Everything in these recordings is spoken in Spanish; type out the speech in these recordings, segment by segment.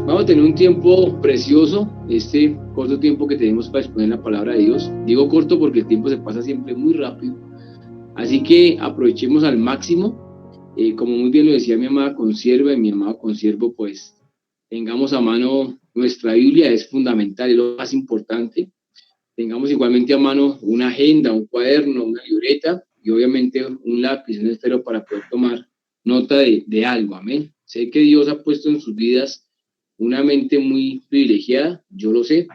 Vamos a tener un tiempo precioso, este corto tiempo que tenemos para exponer la palabra de Dios. Digo corto porque el tiempo se pasa siempre muy rápido. Así que aprovechemos al máximo. Como muy bien lo decía mi amada consierva y mi amado consiervo, pues tengamos a mano nuestra Biblia, es fundamental, es lo más importante. Tengamos igualmente a mano una agenda, un cuaderno, una libreta y obviamente un lápiz, un esfero para poder tomar nota de algo, amén. Sé que Dios ha puesto en sus vidas una mente muy privilegiada, yo lo sé.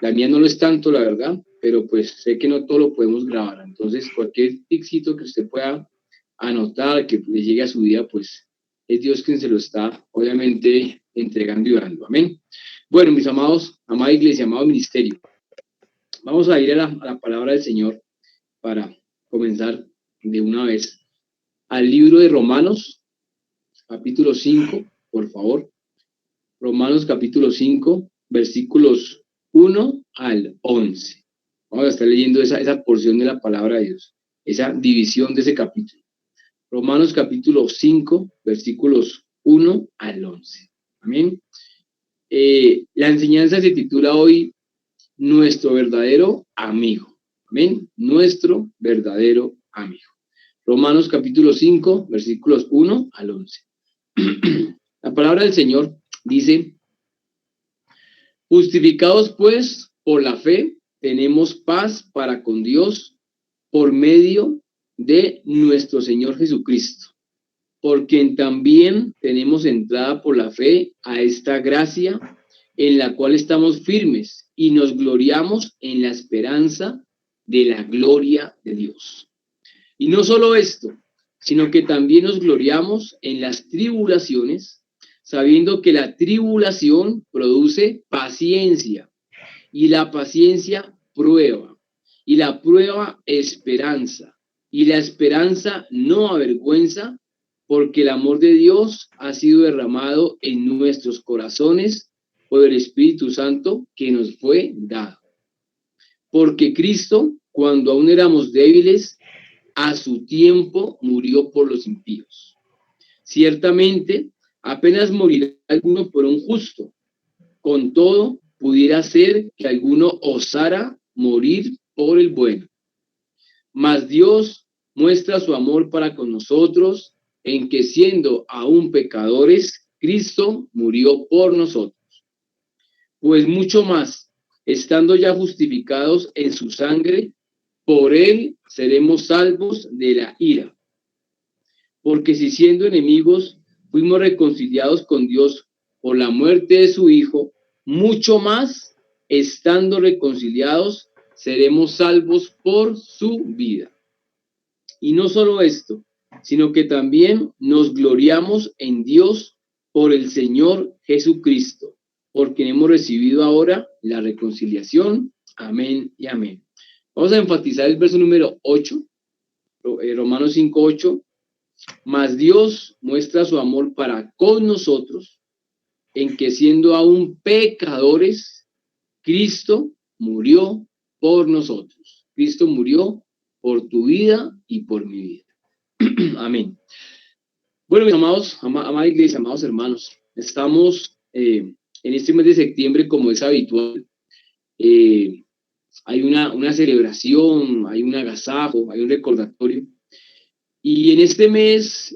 La mía no lo es tanto, la verdad, pero pues sé que no todo lo podemos grabar. Entonces, cualquier ticito que usted pueda anotar, que le llegue a su vida, pues es Dios quien se lo está, obviamente, entregando y dando. Amén. Bueno, mis amados, amada iglesia, amado ministerio, vamos a ir a la palabra del Señor para comenzar de una vez al libro de Romanos, capítulo 5, por favor. Romanos capítulo 5, versículos 1 al 11. Vamos a estar leyendo esa porción de la palabra de Dios, esa división de ese capítulo. Romanos capítulo 5, versículos 1 al 11. Amén. La enseñanza se titula hoy Nuestro verdadero amigo. Amén. Nuestro verdadero amigo. Romanos capítulo 5, versículos 1 al 11. La palabra del Señor dice: justificados pues por la fe, tenemos paz para con Dios por medio de nuestro Señor Jesucristo, por quien también tenemos entrada por la fe a esta gracia en la cual estamos firmes y nos gloriamos en la esperanza de la gloria de Dios. Y no solo esto, sino que también nos gloriamos en las tribulaciones, sabiendo que la tribulación produce paciencia, y la paciencia prueba, y la prueba esperanza, y la esperanza no avergüenza, porque el amor de Dios ha sido derramado en nuestros corazones por el Espíritu Santo que nos fue dado. Porque Cristo, cuando aún éramos débiles, a su tiempo murió por los impíos. Ciertamente, apenas morirá alguno por un justo. Con todo, pudiera ser que alguno osara morir por el bueno. Mas Dios muestra su amor para con nosotros en que, siendo aún pecadores, Cristo murió por nosotros. Pues mucho más, estando ya justificados en su sangre, por él seremos salvos de la ira. Porque si siendo enemigos fuimos reconciliados con Dios por la muerte de su Hijo, mucho más, estando reconciliados, seremos salvos por su vida. Y no solo esto, sino que también nos gloriamos en Dios por el Señor Jesucristo, por quien hemos recibido ahora la reconciliación. Amén y amén. Vamos a enfatizar el verso número 8, Romanos 5, 8. Mas Dios muestra su amor para con nosotros en que, siendo aún pecadores, Cristo murió por nosotros. Cristo murió por tu vida y por mi vida. Amén. Bueno, mis amados, amada iglesia, amados hermanos, estamos en este mes de septiembre, como es habitual. Hay una celebración, hay un agasajo, hay un recordatorio. Y en este mes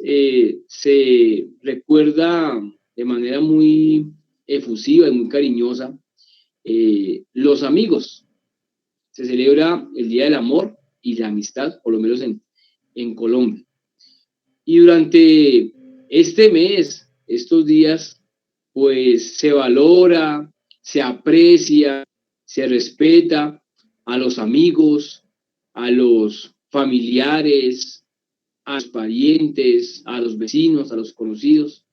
se recuerda de manera muy efusiva y muy cariñosa los amigos. Se celebra el Día del Amor y la Amistad, por lo menos en Colombia. Y durante este mes, estos días, pues se valora, se aprecia, se respeta a los amigos, a los familiares, a los parientes, a los vecinos, a los conocidos,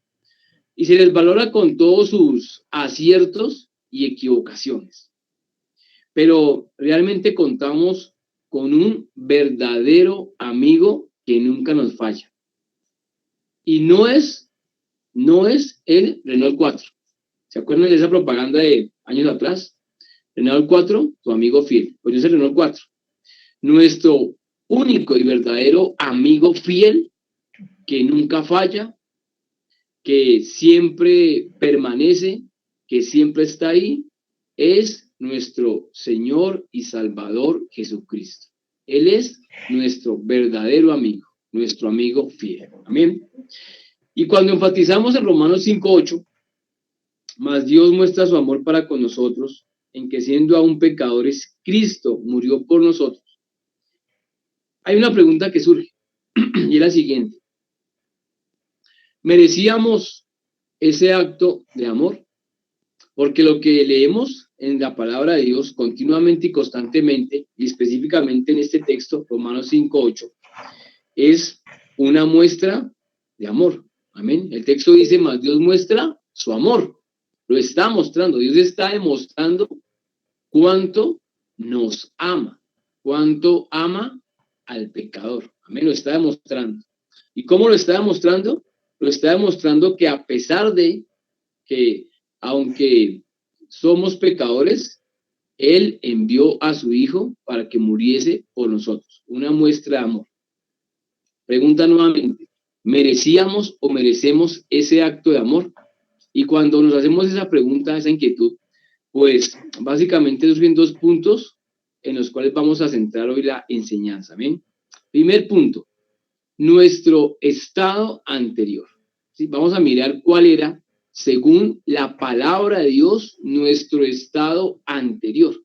y se les valora con todos sus aciertos y equivocaciones. Pero realmente contamos con un verdadero amigo que nunca nos falla. Y no es el Renault 4. ¿Se acuerdan de esa propaganda de años atrás? Renault 4, tu amigo fiel. Pues es el Renault 4. Nuestro único y verdadero amigo fiel que nunca falla, que siempre permanece, que siempre está ahí, es nuestro Señor y Salvador Jesucristo. Él es nuestro verdadero amigo, nuestro amigo fiel. Amén. Y cuando enfatizamos en Romanos 5:8, mas Dios muestra su amor para con nosotros, en que siendo aún pecadores, Cristo murió por nosotros. Hay una pregunta que surge, y es la siguiente. ¿Merecíamos ese acto de amor? Porque lo que leemos en la palabra de Dios continuamente y constantemente, y específicamente en este texto, Romanos 5:8, es una muestra de amor. Amén. El texto dice, mas Dios muestra su amor. Lo está mostrando. Dios está demostrando cuánto nos ama, cuánto ama al pecador. Amén. Lo está demostrando. ¿Y cómo lo está demostrando? Lo está demostrando que a pesar de que, aunque somos pecadores, Él envió a su Hijo para que muriese por nosotros. Una muestra de amor. Pregunta nuevamente, ¿merecíamos o merecemos ese acto de amor? Y cuando nos hacemos esa pregunta, esa inquietud, pues básicamente surgen dos puntos en los cuales vamos a centrar hoy la enseñanza. ¿Amén? Primer punto, nuestro estado anterior. ¿Sí? Vamos a mirar cuál era, según la palabra de Dios, nuestro estado anterior.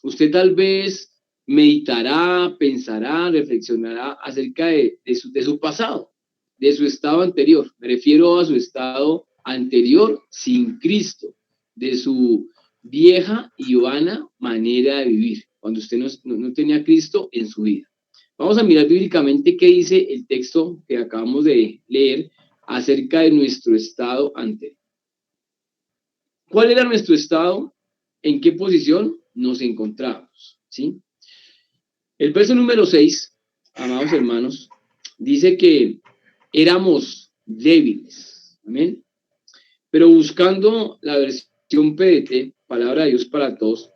Usted tal vez meditará, pensará, reflexionará acerca de su pasado, de su estado anterior. Me refiero a su estado anterior sin Cristo, de su vieja y vana manera de vivir, cuando usted no tenía Cristo en su vida. Vamos a mirar bíblicamente qué dice el texto que acabamos de leer acerca de nuestro estado anterior. ¿Cuál era nuestro estado? ¿En qué posición nos encontrábamos? ¿Sí? El verso número 6, amados hermanos, dice que éramos débiles. Amén. Pero buscando la versión PDT, Palabra de Dios para Todos,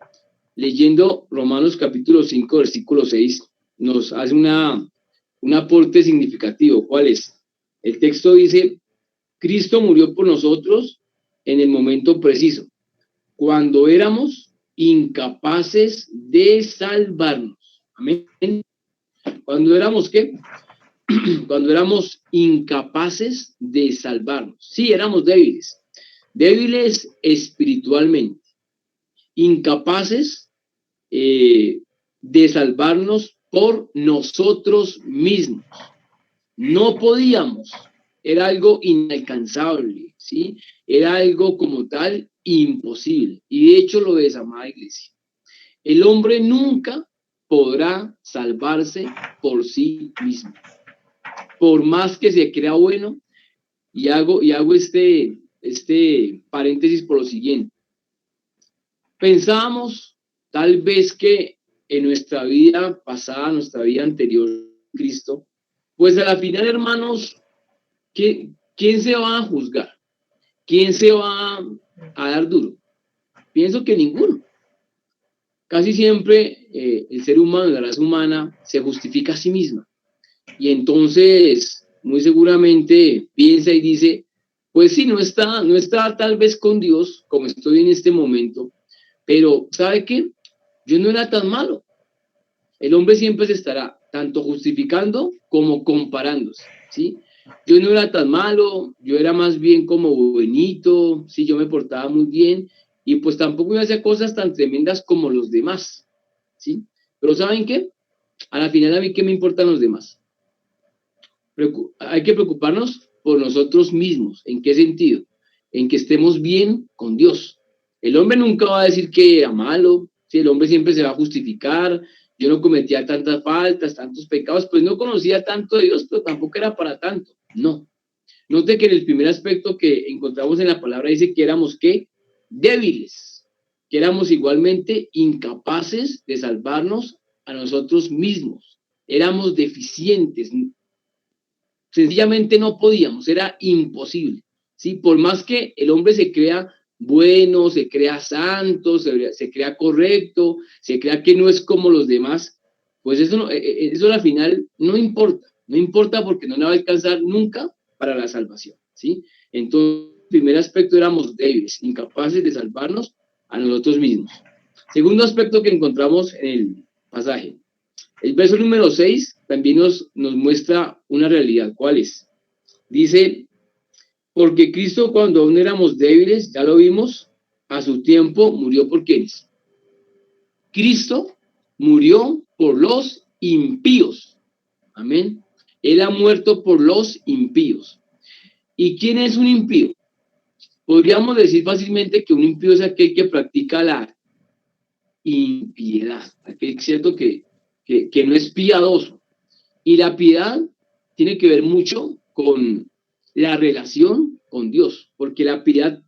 leyendo Romanos capítulo 5, versículo 6, nos hace un aporte significativo. ¿Cuál es? El texto dice, Cristo murió por nosotros en el momento preciso, cuando éramos incapaces de salvarnos. Amén. Cuando éramos, ¿qué? Cuando éramos incapaces de salvarnos. Sí, éramos débiles. Débiles espiritualmente. Incapaces de salvarnos por nosotros mismos. No podíamos. Era algo inalcanzable, ¿sí? Era algo como tal imposible. Y de hecho lo es, amada iglesia. El hombre nunca podrá salvarse por sí mismo. Por más que se crea bueno, y hago este paréntesis por lo siguiente. Pensábamos tal vez que en nuestra vida pasada, nuestra vida anterior, Cristo, pues a la final, hermanos, ¿quién se va a juzgar? ¿Quién se va a dar duro? Pienso que ninguno. Casi siempre el ser humano, la raza humana, se justifica a sí misma. Y entonces, muy seguramente, piensa y dice, pues sí, no está tal vez con Dios como estoy en este momento, pero ¿sabe qué? Yo no era tan malo. El hombre siempre se estará tanto justificando como comparándose, ¿sí? Yo no era tan malo, yo era más bien como buenito, sí, yo me portaba muy bien, y pues tampoco iba a hacer cosas tan tremendas como los demás, ¿sí? Pero ¿saben qué? A la final, ¿a mí qué me importan los demás? Hay que preocuparnos por nosotros mismos. ¿En qué sentido? En que estemos bien con Dios. El hombre nunca va a decir que era malo, ¿sí? El hombre siempre se va a justificar. Yo no cometía tantas faltas, tantos pecados, pues no conocía tanto de Dios, pero tampoco era para tanto. No. Note que en el primer aspecto que encontramos en la palabra dice que éramos, ¿qué? Débiles, que éramos igualmente incapaces de salvarnos a nosotros mismos. Éramos deficientes, sencillamente no podíamos, era imposible, ¿sí? Por más que el hombre se crea bueno, se crea santo, se crea correcto, se crea que no es como los demás, pues eso al final no importa porque no le va a alcanzar nunca para la salvación, ¿sí? Entonces, primer aspecto éramos débiles, incapaces de salvarnos a nosotros mismos. Segundo aspecto que encontramos en el pasaje. El verso número 6 también nos muestra una realidad. ¿Cuál es? Dice, porque Cristo cuando aún éramos débiles, ya lo vimos, a su tiempo murió por quienes. Cristo murió por los impíos. Amén. Él ha muerto por los impíos. ¿Y quién es un impío? Podríamos decir fácilmente que un impío es aquel que practica la impiedad, aquel cierto que no es piadoso. Y la piedad tiene que ver mucho con la relación con Dios, porque la piedad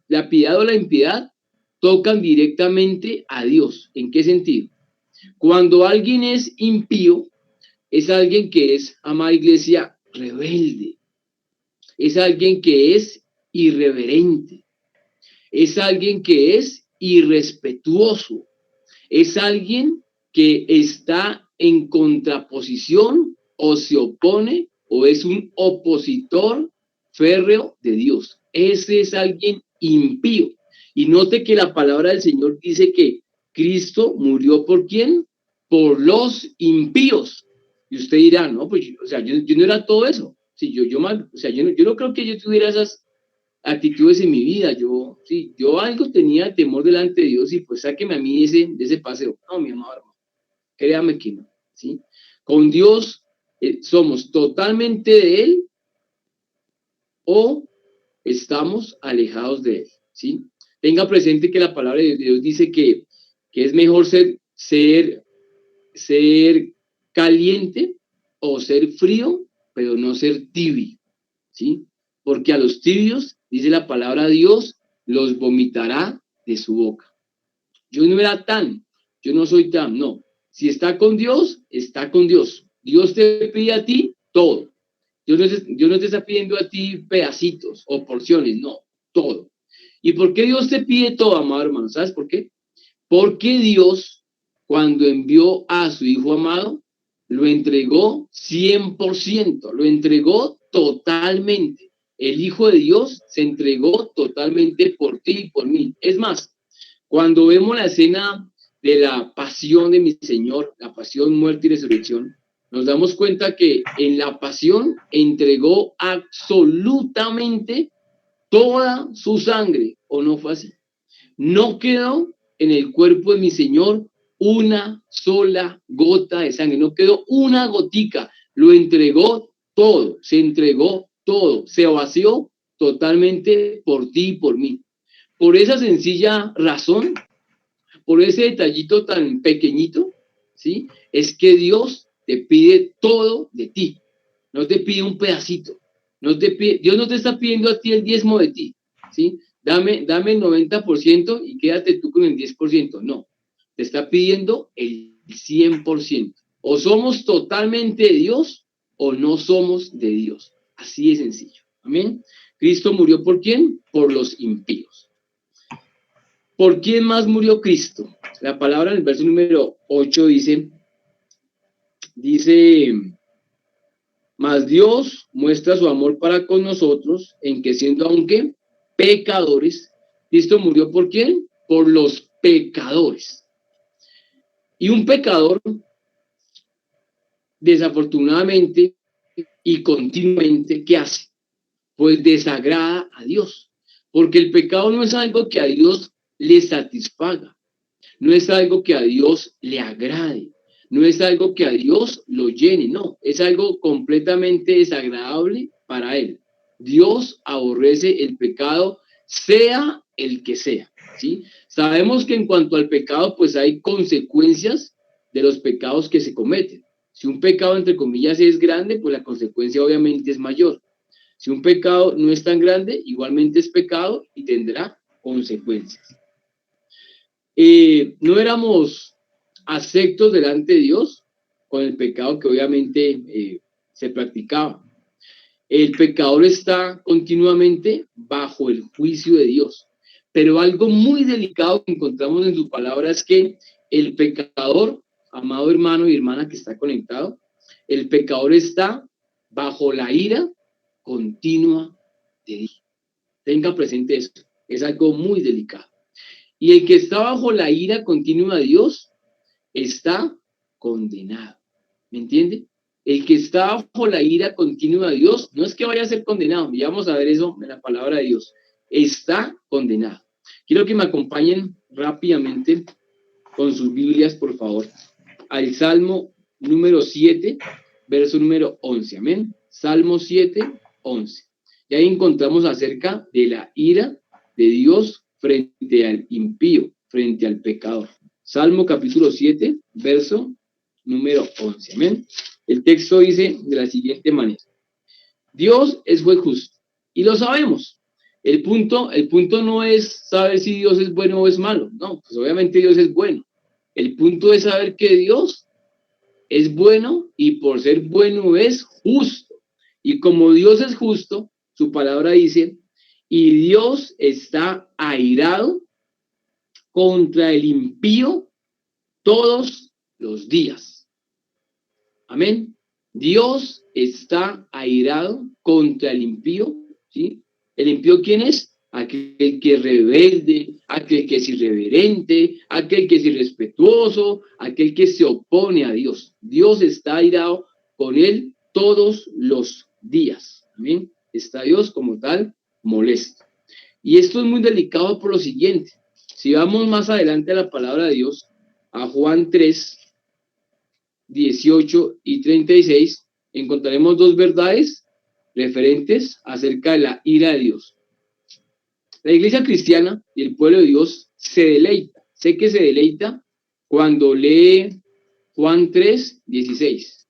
o la impiedad tocan directamente a Dios. ¿En qué sentido? Cuando alguien es impío, es alguien que es, amada iglesia, rebelde. Es alguien que es irreverente. Es alguien que es irrespetuoso. Es alguien que está en contraposición o se opone o es un opositor férreo de Dios. Ese es alguien impío. Y note que la palabra del Señor dice que Cristo murió ¿por quién? Por los impíos. Y usted dirá, no, pues, o sea, yo no era todo eso. Sí, yo no creo que yo tuviera esas actitudes en mi vida. Yo algo tenía temor delante de Dios y pues sáqueme a mí de ese paseo. No, mi amado hermano, créame que no, ¿sí? Con Dios somos totalmente de Él o estamos alejados de Él, ¿sí? Tenga presente que la palabra de Dios dice que es mejor ser caliente o ser frío, pero no ser tibio, ¿sí? Porque a los tibios, dice la palabra de Dios, los vomitará de su boca. Yo no soy tan, no. Si está con Dios, está con Dios. Dios te pide a ti todo. Dios no te está pidiendo a ti pedacitos o porciones, no, todo. ¿Y por qué Dios te pide todo, amado hermano? ¿Sabes por qué? Porque Dios, cuando envió a su Hijo amado, lo entregó 100%, lo entregó totalmente. El Hijo de Dios se entregó totalmente por ti y por mí. Es más, cuando vemos la escena de la pasión de mi Señor, la pasión, muerte y resurrección, nos damos cuenta que en la pasión entregó absolutamente toda su sangre, ¿o no fue así? No quedó en el cuerpo de mi Señor una sola gota de sangre, no quedó una gotica, lo entregó todo, se entregó todo, se vació totalmente por ti y por mí. Por esa sencilla razón, por ese detallito tan pequeñito, ¿sí? Es que Dios te pide todo de ti, no te pide un pedacito, Dios no te está pidiendo a ti el diezmo de ti, ¿sí? Dame el 90% y quédate tú con el 10%, no, te está pidiendo el 100%. O somos totalmente de Dios o no somos de Dios, así de sencillo, amén. Cristo murió ¿por quién? Por los impíos. ¿Por quién más murió Cristo? La palabra en el verso número 8 dice, mas Dios muestra su amor para con nosotros en que siendo aunque pecadores, Cristo murió ¿por quién? Por los pecadores. Y un pecador, desafortunadamente y continuamente, ¿qué hace? Pues desagrada a Dios. Porque el pecado no es algo que a Dios le satisfaga. No es algo que a Dios le agrade, no es algo que a Dios lo llene, no, es algo completamente desagradable para Él. Dios aborrece el pecado, sea el que sea, ¿sí? Sabemos que en cuanto al pecado, pues hay consecuencias de los pecados que se cometen. Si un pecado, entre comillas, es grande, pues la consecuencia obviamente es mayor. Si un pecado no es tan grande, igualmente es pecado y tendrá consecuencias. No éramos aceptos delante de Dios con el pecado que obviamente se practicaba. El pecador está continuamente bajo el juicio de Dios. Pero algo muy delicado que encontramos en su palabra es que el pecador, amado hermano y hermana que está conectado, el pecador está bajo la ira continua de Dios. Tenga presente eso. Es algo muy delicado. Y el que está bajo la ira continua de Dios está condenado. ¿Me entiende? El que está bajo la ira continua de Dios no es que vaya a ser condenado. Ya vamos a ver eso en la palabra de Dios. Está condenado. Quiero que me acompañen rápidamente con sus Biblias, por favor, al Salmo número 7, verso número 11. Amén. Salmo 7, 11. Y ahí encontramos acerca de la ira de Dios frente al impío, frente al pecador. Salmo capítulo 7, verso número 11. Amén. El texto dice de la siguiente manera. Dios es juez justo y lo sabemos. El punto no es saber si Dios es bueno o es malo. No, pues obviamente Dios es bueno. El punto es saber que Dios es bueno y por ser bueno es justo. Y como Dios es justo, su palabra dice, y Dios está airado contra el impío todos los días. Amén. Dios está airado contra el impío, ¿sí? ¿El impío quién es? Aquel que es rebelde, aquel que es irreverente, aquel que es irrespetuoso, aquel que se opone a Dios. Dios está airado con él todos los días. Amén. Está Dios como tal molesto. Y esto es muy delicado por lo siguiente. Si vamos más adelante a la palabra de Dios, a Juan 3, 18 y 36, encontraremos dos verdades referentes acerca de la ira de Dios. La iglesia cristiana y el pueblo de Dios se deleita, sé que se deleita cuando lee Juan 3, 16.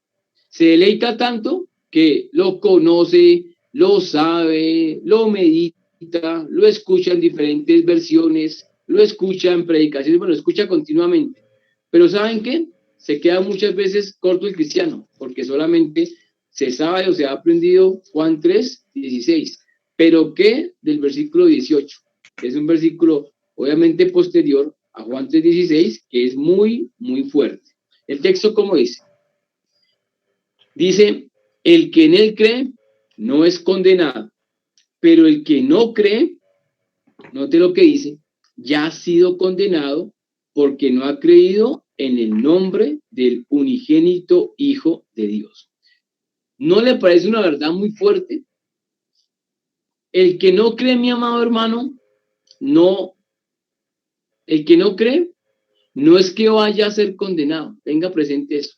Se deleita tanto que lo conoce, lo sabe, lo medita, lo escucha en diferentes versiones, lo escucha en predicaciones, bueno, lo escucha continuamente. Pero ¿saben qué? Se queda muchas veces corto el cristiano, porque solamente se sabe o se ha aprendido Juan 3, 16. Pero ¿qué? Del versículo 18, que es un versículo obviamente posterior a Juan 3, 16, que es muy, muy fuerte. El texto, ¿cómo dice? Dice, el que en él cree no es condenado, pero el que no cree, note lo que dice, ya ha sido condenado porque no ha creído en el nombre del unigénito Hijo de Dios. ¿No le parece una verdad muy fuerte? El que no cree, mi amado hermano, no, el que no cree, no es que vaya a ser condenado, tenga presente eso.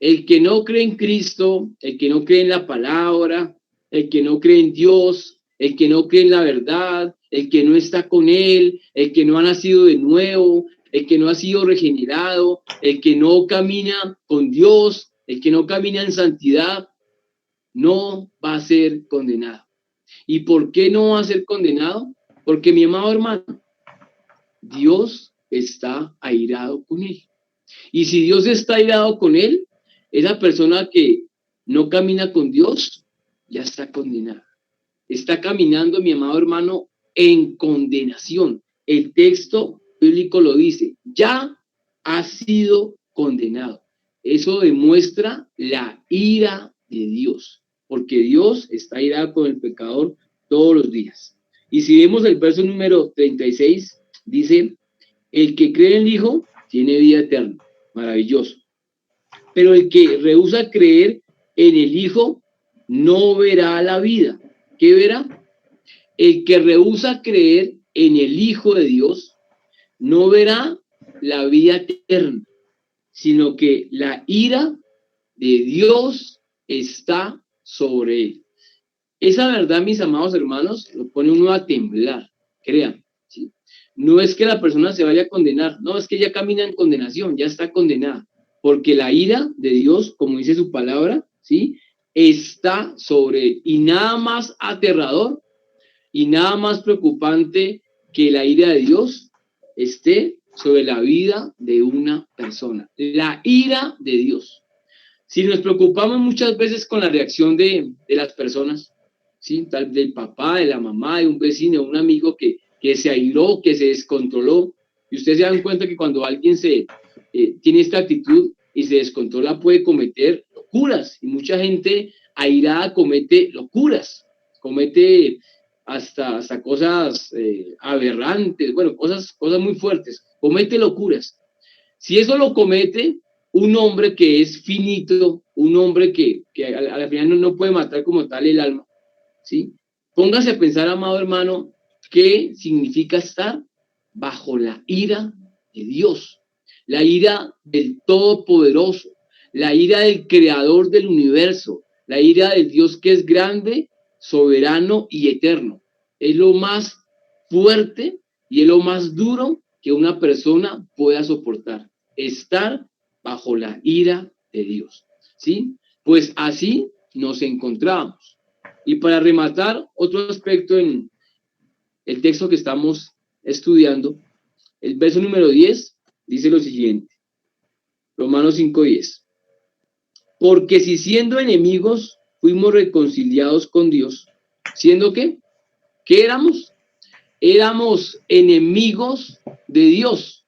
El que no cree en Cristo, el que no cree en la palabra, el que no cree en Dios, el que no cree en la verdad, el que no está con Él, el que no ha nacido de nuevo, el que no ha sido regenerado, el que no camina con Dios, el que no camina en santidad, no va a ser condenado. ¿Y por qué no va a ser condenado? Porque, mi amado hermano, Dios está airado con él. Y si Dios está airado con él, esa persona que no camina con Dios ya está condenada. Está caminando, mi amado hermano, en condenación. El texto bíblico lo dice, ya ha sido condenado. Eso demuestra la ira de Dios, porque Dios está airado con el pecador todos los días. Y si vemos el verso número 36, dice, el que cree en el Hijo tiene vida eterna. Maravilloso. Pero el que rehúsa creer en el Hijo no verá la vida. ¿Qué verá? El que rehúsa creer en el Hijo de Dios no verá la vida eterna, sino que la ira de Dios está sobre él. Esa verdad, mis amados hermanos, lo pone uno a temblar, crean. ¿Sí? No es que la persona se vaya a condenar, no, es que ya camina en condenación, ya está condenada, porque la ira de Dios, como dice su palabra, ¿sí? Está sobre él. Y nada más aterrador y nada más preocupante que la ira de Dios esté sobre la vida de una persona. La ira de Dios. Si nos preocupamos muchas veces con la reacción de las personas, ¿sí? Tal del papá, de la mamá, de un vecino, de un amigo que se airó, que se descontroló, y ustedes se dan cuenta que cuando alguien tiene esta actitud y se descontrola puede cometer locuras, y mucha gente airada comete locuras, comete hasta cosas aberrantes, bueno, cosas muy fuertes, comete locuras. Si eso lo comete un hombre que es finito, un hombre que a la final no puede matar como tal el alma, ¿sí? Póngase a pensar, amado hermano, qué significa estar bajo la ira de Dios, la ira del Todopoderoso, la ira del Creador del universo, la ira del Dios que es grande, soberano y eterno. Es lo más fuerte y es lo más duro que una persona pueda soportar, estar bajo la ira de Dios, ¿sí? Pues así nos encontramos. Y para rematar, otro aspecto en el texto que estamos estudiando, el verso número 10 dice lo siguiente, Romanos 5:10. Porque si siendo enemigos fuimos reconciliados con Dios, ¿siendo qué? ¿Qué éramos? Éramos enemigos de Dios.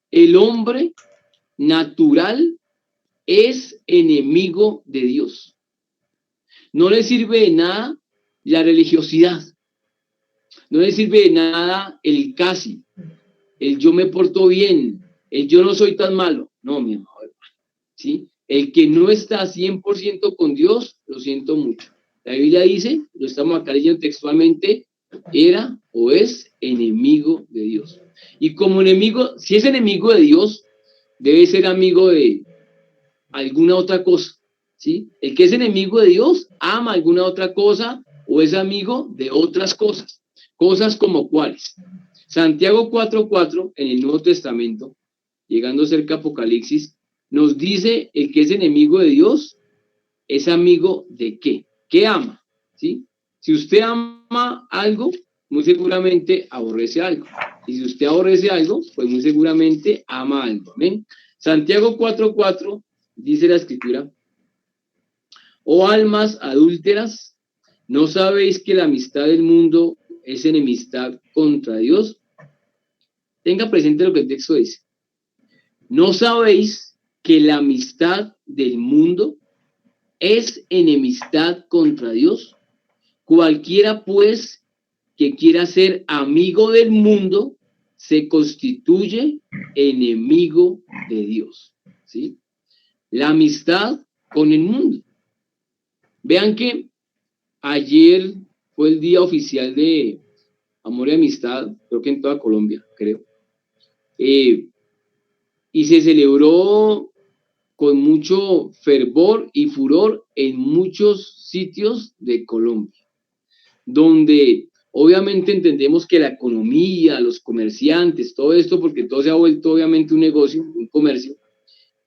El hombre natural es enemigo de Dios. No le sirve de nada la religiosidad. No le sirve de nada el casi, el yo me porto bien, el yo no soy tan malo. No, mi amado hermano, ¿sí? El que no está 100% con Dios, lo siento mucho. La Biblia dice, lo estamos acá leyendo textualmente, era o es enemigo de Dios. Y como enemigo, si es enemigo de Dios, debe ser amigo de alguna otra cosa, ¿sí? El que es enemigo de Dios ama alguna otra cosa o es amigo de otras cosas. Cosas como cuáles. Santiago 4:4 en el Nuevo Testamento, llegando cerca a Apocalipsis, nos dice el que es enemigo de Dios es amigo de qué. ¿Qué ama? ¿Sí? Si usted ama algo, muy seguramente aborrece algo. Y si usted aborrece algo, pues muy seguramente ama algo. ¿Amén? Santiago 4:4 dice la escritura, oh almas adúlteras, ¿no sabéis que la amistad del mundo es enemistad contra Dios? Tenga presente lo que el texto dice. ¿No sabéis que la amistad del mundo es enemistad contra Dios? Cualquiera, pues, que quiera ser amigo del mundo, se constituye enemigo de Dios, ¿sí? La amistad con el mundo. Vean que ayer fue el día oficial de amor y amistad, creo que en toda Colombia, creo. Y se celebró con mucho fervor y furor en muchos sitios de Colombia, donde obviamente entendemos que la economía, los comerciantes, todo esto, porque todo se ha vuelto obviamente un negocio, un comercio,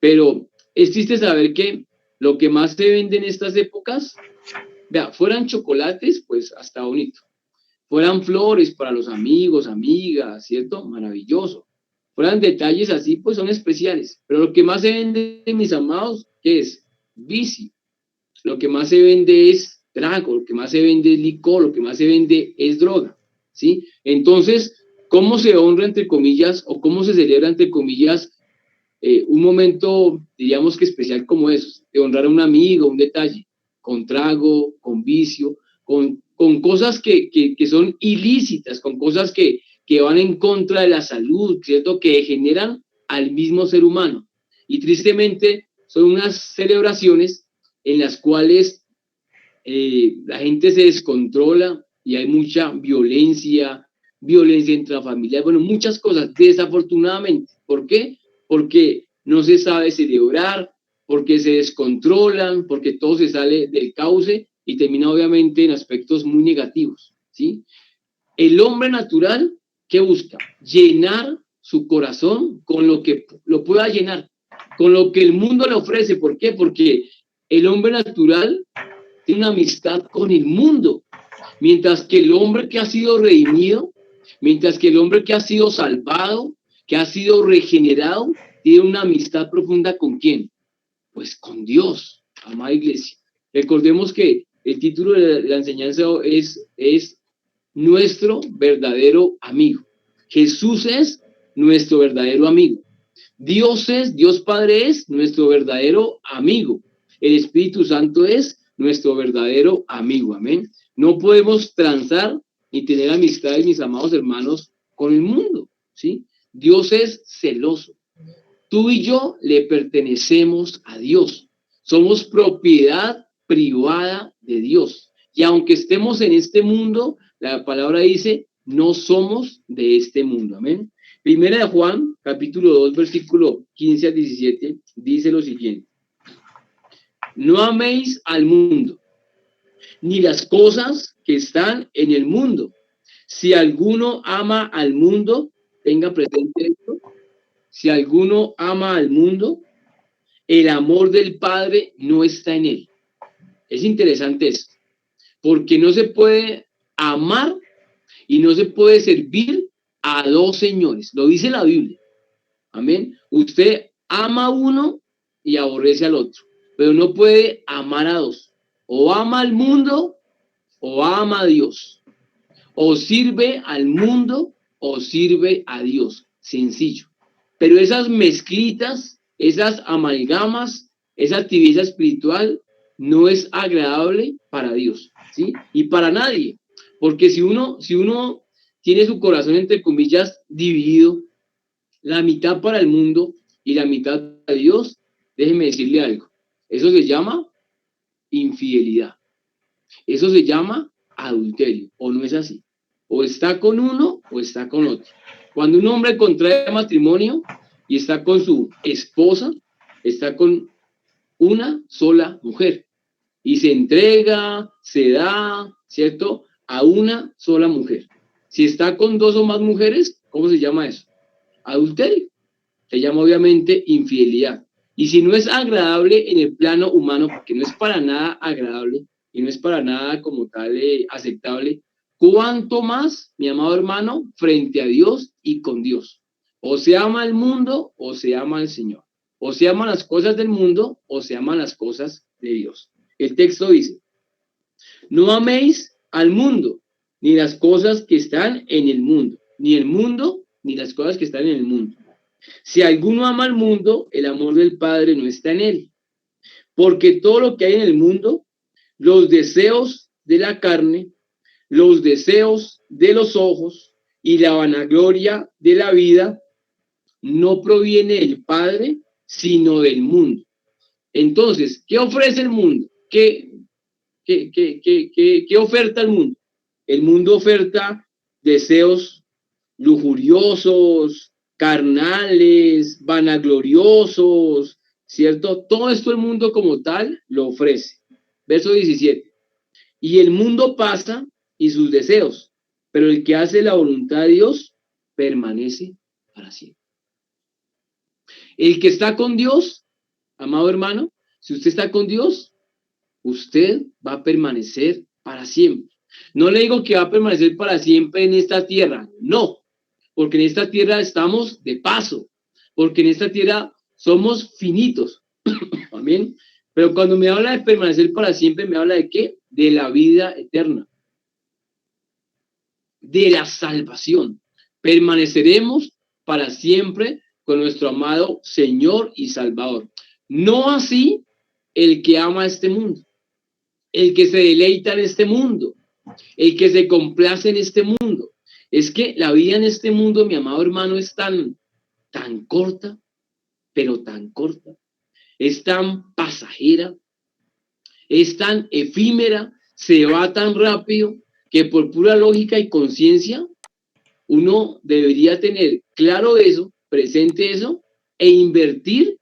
pero es triste saber que lo que más se vende en estas épocas, vea, fueran chocolates, pues hasta bonito, fueran flores para los amigos, amigas, ¿cierto? Maravilloso. Fueran detalles así, pues son especiales. Pero lo que más se vende, mis amados, ¿qué es? Vicio. Lo que más se vende es trago, lo que más se vende es licor, lo que más se vende es droga, ¿sí? Entonces, ¿cómo se honra, entre comillas, o cómo se celebra, entre comillas, un momento, diríamos que especial como eso, de honrar a un amigo, un detalle, con trago, con vicio, con cosas que son ilícitas, con cosas que van en contra de la salud, ¿cierto? Que generan al mismo ser humano. Y tristemente son unas celebraciones en las cuales la gente se descontrola y hay mucha violencia, violencia intrafamiliar, bueno, muchas cosas, desafortunadamente. ¿Por qué? Porque no se sabe celebrar, porque se descontrolan, porque todo se sale del cauce y termina obviamente en aspectos muy negativos, ¿sí? El hombre natural, ¿qué busca? Llenar su corazón con lo que lo pueda llenar, con lo que el mundo le ofrece. ¿Por qué? Porque el hombre natural tiene una amistad con el mundo, mientras que el hombre que ha sido redimido, mientras que el hombre que ha sido salvado, que ha sido regenerado, tiene una amistad profunda ¿con quién? Pues con Dios, amada iglesia. Recordemos que el título de la enseñanza es nuestro verdadero amigo. Jesús es nuestro verdadero amigo. Dios Padre es nuestro verdadero amigo. El Espíritu Santo es nuestro verdadero amigo. Amén. No podemos transar ni tener amistades, mis amados hermanos, con el mundo, ¿sí? Dios es celoso. Tú y yo le pertenecemos a Dios. Somos propiedad privada de Dios. Y aunque estemos en este mundo, la palabra dice, no somos de este mundo. Amén. Primera de Juan, capítulo 2, versículo 15 al 17, dice lo siguiente. No améis al mundo, ni las cosas que están en el mundo. Si alguno ama al mundo, tenga presente esto. Si alguno ama al mundo, el amor del Padre no está en él. Es interesante eso, porque no se puede amar y no se puede servir a dos señores. Lo dice la Biblia. Amén. Usted ama a uno y aborrece al otro, pero no puede amar a dos. O ama al mundo o ama a Dios. O sirve al mundo o sirve a Dios. Sencillo. Pero esas mezclitas, esas amalgamas, esa tibieza espiritual no es agradable para Dios, ¿sí? Y para nadie. Porque si uno tiene su corazón, entre comillas, dividido, la mitad para el mundo y la mitad para Dios, déjeme decirle algo. Eso se llama infidelidad. Eso se llama adulterio, ¿o no es así? O está con uno o está con otro. Cuando un hombre contrae matrimonio y está con su esposa, está con una sola mujer y se entrega, se da, ¿cierto? A una sola mujer. Si está con dos o más mujeres, ¿cómo se llama eso? Adulterio. Se llama obviamente infidelidad. Y si no es agradable en el plano humano, porque no es para nada agradable y no es para nada como tal aceptable, ¿cuánto más, mi amado hermano, frente a Dios y con Dios? O se ama el mundo o se ama al Señor. O se aman las cosas del mundo o se aman las cosas de Dios. El texto dice, no améis al mundo, ni las cosas que están en el mundo, ni el mundo, ni las cosas que están en el mundo. Si alguno ama al mundo, el amor del Padre no está en él. Porque todo lo que hay en el mundo, los deseos de la carne, los deseos de los ojos y la vanagloria de la vida, no proviene del Padre, sino del mundo. Entonces, ¿qué ofrece el mundo? ¿Qué oferta el mundo? El mundo oferta deseos lujuriosos, carnales, vanagloriosos, ¿cierto? Todo esto el mundo como tal lo ofrece. Verso 17. Y el mundo pasa y sus deseos, pero el que hace la voluntad de Dios permanece para siempre. El que está con Dios, amado hermano, si usted está con Dios, usted va a permanecer para siempre. No le digo que va a permanecer para siempre en esta tierra, no, porque en esta tierra estamos de paso, porque en esta tierra somos finitos. Amén. Pero cuando me habla de permanecer para siempre, me habla de qué? De la vida eterna, de la salvación. Permaneceremos para siempre con nuestro amado Señor y Salvador. No así el que ama este mundo, el que se deleita en este mundo, el que se complace en este mundo. Es que la vida en este mundo, mi amado hermano, es tan corta, pero tan corta. Es tan pasajera, es tan efímera, se va tan rápido que por pura lógica y conciencia uno debería tener claro eso, presente eso e invertir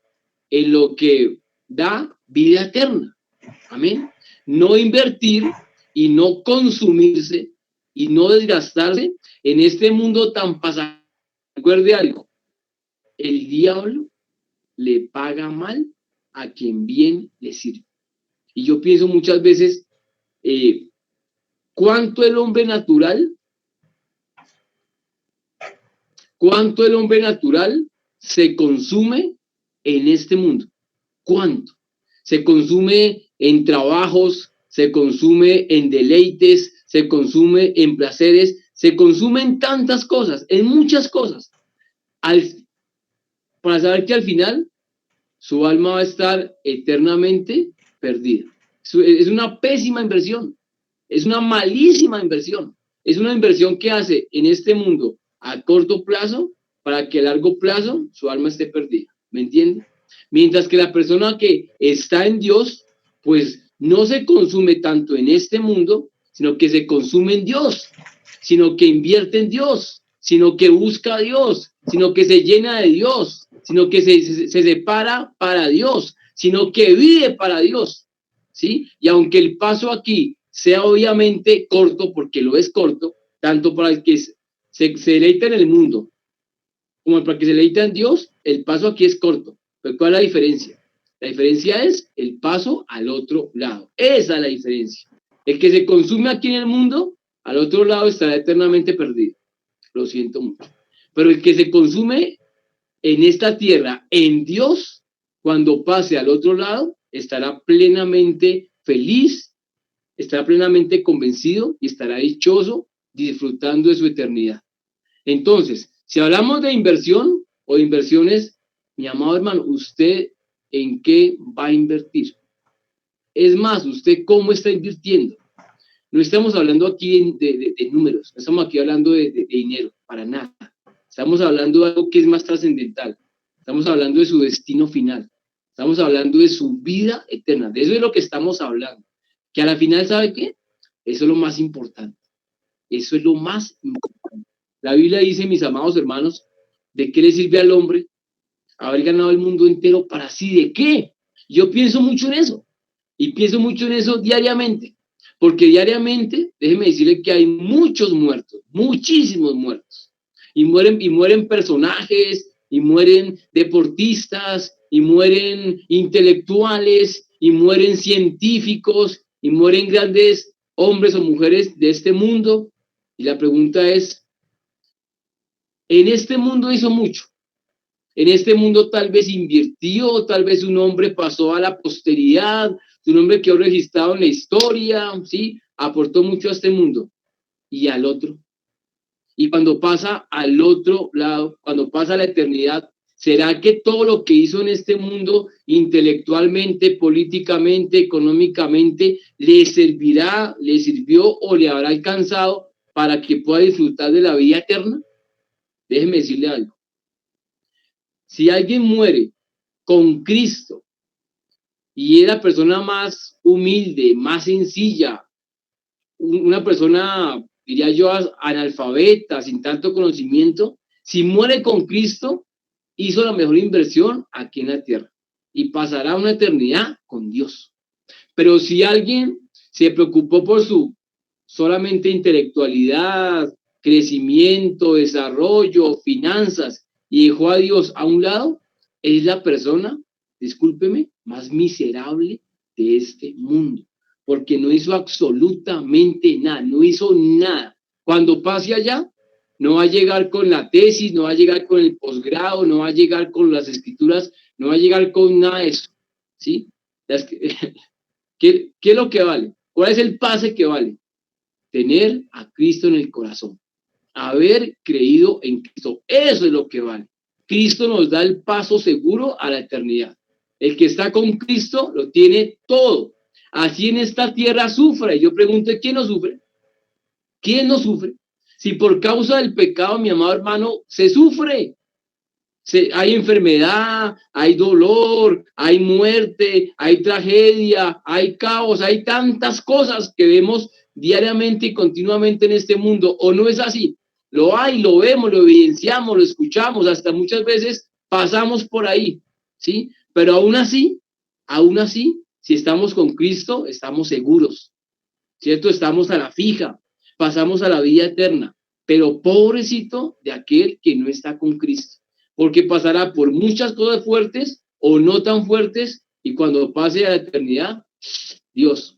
en lo que da vida eterna. Amén. No invertir y no consumirse y no desgastarse en este mundo tan pasajero. Recuerde algo, el diablo le paga mal a quien bien le sirve. Y yo pienso muchas veces, ¿cuánto el hombre natural, cuánto el hombre natural se consume en este mundo? ¿Cuánto? Se consume en trabajos, se consume en deleites, se consume en placeres, se consume en tantas cosas, en muchas cosas, para saber que al final su alma va a estar eternamente perdida. Es una pésima inversión. Es una malísima inversión. Es una inversión que hace en este mundo a corto plazo para que a largo plazo su alma esté perdida. ¿Me entiende? Mientras que la persona que está en Dios, pues no se consume tanto en este mundo, sino que se consume en Dios, sino que invierte en Dios, sino que busca a Dios, sino que se llena de Dios, sino que se separa para Dios, sino que vive para Dios, ¿sí? Y aunque el paso aquí sea obviamente corto, porque lo es corto, tanto para el que se deleita en el mundo, como para el que se deleita en Dios, el paso aquí es corto. ¿Pero cuál es la diferencia? La diferencia es el paso al otro lado. Esa es la diferencia. El que se consume aquí en el mundo, al otro lado estará eternamente perdido. Lo siento mucho. Pero el que se consume en esta tierra, en Dios, cuando pase al otro lado, estará plenamente feliz, estará plenamente convencido y estará dichoso disfrutando de su eternidad. Entonces, si hablamos de inversión o de inversiones, mi amado hermano, ¿usted en qué va a invertir? Es más, ¿usted cómo está invirtiendo? No estamos hablando aquí de números, no estamos aquí hablando de dinero, para nada. Estamos hablando de algo que es más trascendental. Estamos hablando de su destino final. Estamos hablando de su vida eterna. De eso es lo que estamos hablando. Que a la final, ¿sabe qué? Eso es lo más importante. Eso es lo más importante. La Biblia dice, mis amados hermanos, ¿de qué le sirve al hombre haber ganado el mundo entero para sí? ¿De qué? Yo pienso mucho en eso. Y pienso mucho en eso diariamente. Porque diariamente, déjeme decirle que hay muchos muertos, muchísimos muertos. Y mueren personajes, y mueren deportistas, y mueren intelectuales, y mueren científicos, y mueren grandes hombres o mujeres de este mundo. Y la pregunta es, en este mundo hizo mucho. En este mundo tal vez invirtió, tal vez un hombre pasó a la posteridad, un hombre quedó registrado en la historia, ¿sí? Aportó mucho a este mundo. Y al otro. Y cuando pasa al otro lado, cuando pasa a la eternidad, ¿será que todo lo que hizo en este mundo, intelectualmente, políticamente, económicamente, le servirá, le sirvió o le habrá alcanzado para que pueda disfrutar de la vida eterna? Déjeme decirle algo. Si alguien muere con Cristo y es la persona más humilde, más sencilla, una persona, diría yo, analfabeta, sin tanto conocimiento, si muere con Cristo, hizo la mejor inversión aquí en la tierra y pasará una eternidad con Dios. Pero si alguien se preocupó por su solamente intelectualidad, crecimiento, desarrollo, finanzas, y dejó a Dios a un lado, es la persona, discúlpeme, más miserable de este mundo, porque no hizo absolutamente nada, no hizo nada. Cuando pase allá, no va a llegar con la tesis, no va a llegar con el posgrado, no va a llegar con las escrituras, no va a llegar con nada de eso, ¿sí? ¿Qué es lo que vale? ¿Cuál es el pase que vale? Tener a Cristo en el corazón, haber creído en Cristo, eso es lo que vale. Cristo nos da el paso seguro a la eternidad. El que está con Cristo lo tiene todo. Así en esta tierra sufre. Yo pregunto, ¿quién no sufre? ¿Quién no sufre? Si por causa del pecado, mi amado hermano, se sufre. Hay enfermedad, hay dolor, hay muerte, hay tragedia, hay caos, hay tantas cosas que vemos diariamente y continuamente en este mundo. ¿O no es así? Lo hay, lo vemos, lo evidenciamos, lo escuchamos, hasta muchas veces pasamos por ahí, ¿sí? Pero aún así, si estamos con Cristo, estamos seguros, ¿cierto? Estamos a la fija, pasamos a la vida eterna, pero pobrecito de aquel que no está con Cristo, porque pasará por muchas cosas fuertes o no tan fuertes, y cuando pase a la eternidad, Dios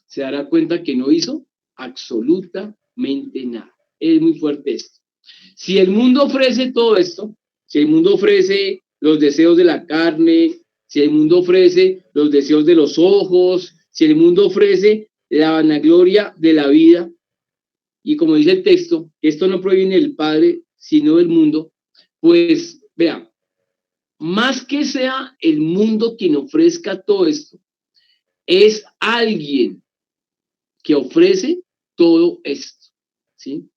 se dará cuenta que no hizo absolutamente nada. Es muy fuerte esto. Si el mundo ofrece todo esto, si el mundo ofrece los deseos de la carne, si el mundo ofrece los deseos de los ojos, si el mundo ofrece la vanagloria de la vida, y como dice el texto, esto no proviene del Padre, sino del mundo, pues vean, más que sea el mundo quien ofrezca todo esto, es alguien que ofrece todo esto, ¿sí?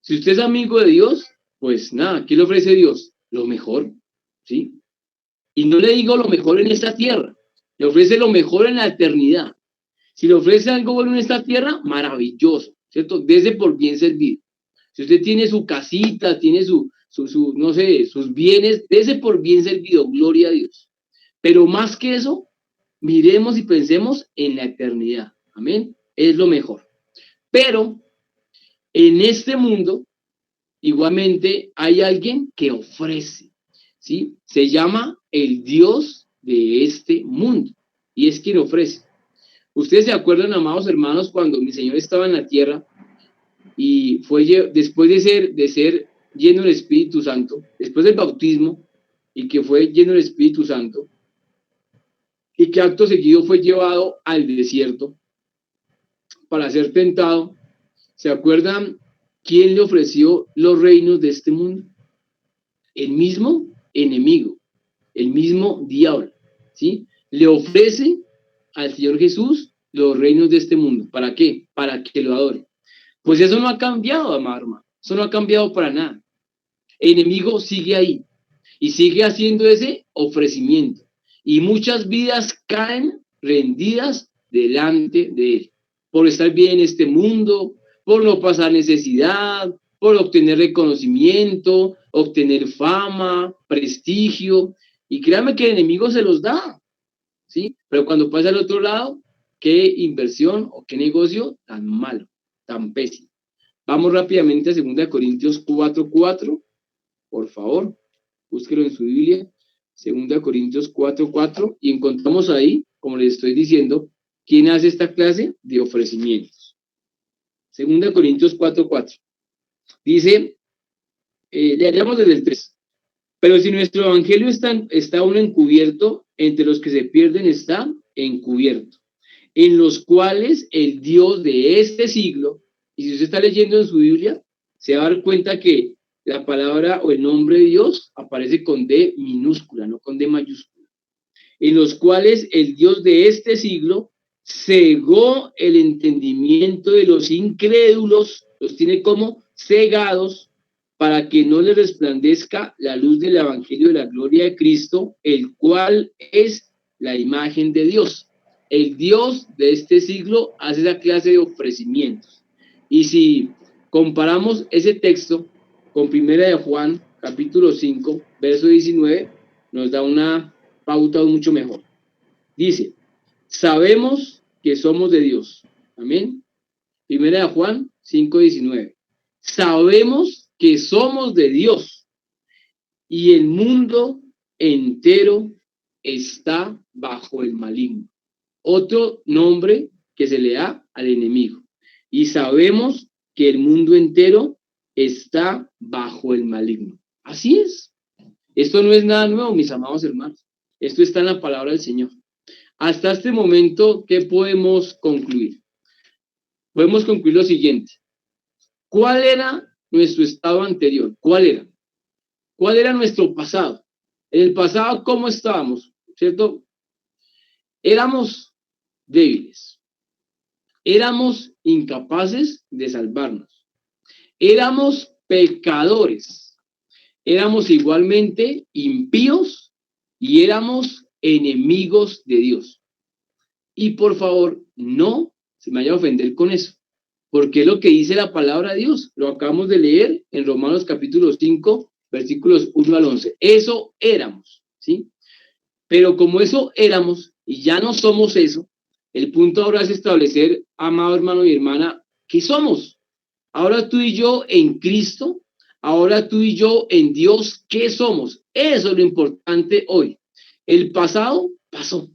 Si usted es amigo de Dios, pues nada, ¿qué le ofrece Dios? Lo mejor, ¿sí? Y no le digo lo mejor en esta tierra, le ofrece lo mejor en la eternidad. Si le ofrece algo bueno en esta tierra, maravilloso, ¿cierto? Dese por bien servido. Si usted tiene su casita, tiene no sé, sus bienes, dese por bien servido, gloria a Dios. Pero más que eso, miremos y pensemos en la eternidad. Amén. Es lo mejor. Pero en este mundo, igualmente, hay alguien que ofrece, ¿sí? Se llama el Dios de este mundo. Y es quien ofrece. Ustedes se acuerdan, amados hermanos, cuando mi Señor estaba en la tierra y fue después de ser lleno del Espíritu Santo, después del bautismo y que fue lleno del Espíritu Santo, y que acto seguido fue llevado al desierto para ser tentado. ¿Se acuerdan quién le ofreció los reinos de este mundo? El mismo enemigo, el mismo diablo, ¿sí? Le ofrece al Señor Jesús los reinos de este mundo. ¿Para qué? Para que lo adore. Pues eso no ha cambiado, amado hermano. Eso no ha cambiado para nada. El enemigo sigue ahí y sigue haciendo ese ofrecimiento. Y muchas vidas caen rendidas delante de él. Por estar bien en este mundo, por no pasar necesidad, por obtener reconocimiento, obtener fama, prestigio. Y créanme que el enemigo se los da, ¿sí? Pero cuando pasa al otro lado, qué inversión o qué negocio tan malo, tan pésimo. Vamos rápidamente a 2 Corintios 4:4, por favor, búsquelo en su Biblia, 2 Corintios 4:4, y encontramos ahí, como les estoy diciendo, quién hace esta clase de ofrecimientos. 2 Corintios 4:4. Dice, leamos desde el 3. Pero si nuestro evangelio está aún encubierto, entre los que se pierden está encubierto, en los cuales el Dios de este siglo, y si usted está leyendo en su Biblia, se va a dar cuenta que la palabra o el nombre de Dios aparece con D minúscula, no con D mayúscula, en los cuales el Dios de este siglo cegó el entendimiento de los incrédulos, los tiene como cegados, para que no les resplandezca la luz del evangelio de la gloria de Cristo, el cual es la imagen de Dios. El Dios de este siglo hace esa clase de ofrecimientos. Y si comparamos ese texto con 1 capítulo 5, verso 19, nos da una pauta mucho mejor. Dice, sabemos que somos de Dios. Amén. 1 5:19. Sabemos que somos de Dios y el mundo entero está bajo el maligno. Otro nombre que se le da al enemigo. Y sabemos que el mundo entero está bajo el maligno. Así es. Esto no es nada nuevo, mis amados hermanos. Esto está en la palabra del Señor. Hasta este momento, ¿qué podemos concluir? Podemos concluir lo siguiente. ¿Cuál era nuestro estado anterior? ¿Cuál era? ¿Cuál era nuestro pasado? En el pasado, ¿cómo estábamos? ¿Cierto? Éramos débiles. Éramos incapaces de salvarnos. Éramos pecadores. Éramos igualmente impíos y éramos enemigos de Dios. Y por favor, no se me vaya a ofender con eso, porque es lo que dice la palabra de Dios. Lo acabamos de leer en Romanos capítulo 5, versículos 1 al 11. Eso éramos, ¿sí? Pero como eso éramos y ya no somos eso, el punto ahora es establecer, amado hermano y hermana, ¿qué somos? Ahora tú y yo en Cristo, ahora tú y yo en Dios, ¿qué somos? Eso es lo importante hoy. El pasado pasó,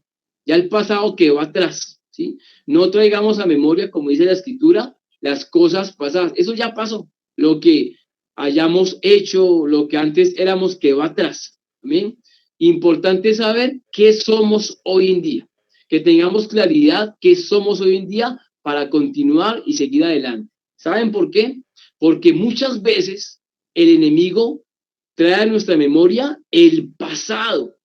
ya el pasado quedó atrás, ¿sí? No traigamos a memoria, como dice la Escritura, las cosas pasadas. Eso ya pasó. Lo que hayamos hecho, lo que antes éramos, quedó atrás. ¿Amén? Importante saber qué somos hoy en día. Que tengamos claridad qué somos hoy en día para continuar y seguir adelante. ¿Saben por qué? Porque muchas veces el enemigo trae a nuestra memoria el pasado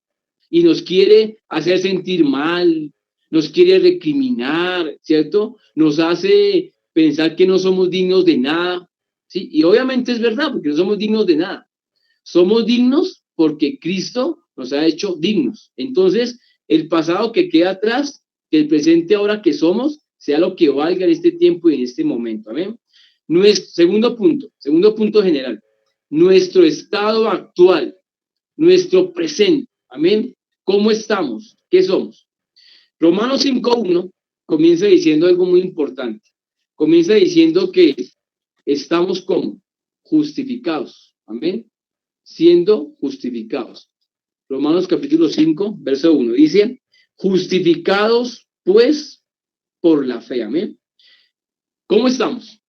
y nos quiere hacer sentir mal, nos quiere recriminar, ¿cierto? Nos hace pensar que no somos dignos de nada, ¿sí? Y obviamente es verdad, porque no somos dignos de nada. Somos dignos porque Cristo nos ha hecho dignos. Entonces, el pasado que queda atrás, que el presente ahora que somos, sea lo que valga en este tiempo y en este momento. Amén. Nuestro segundo punto general, nuestro estado actual, nuestro presente. Amén. ¿Cómo estamos? ¿Qué somos? Romanos 5:1 comienza diciendo algo muy importante. Comienza diciendo que estamos como justificados. Amén. Siendo justificados. Romanos capítulo 5, verso 1. Dice, justificados pues por la fe. Amén. ¿Cómo estamos?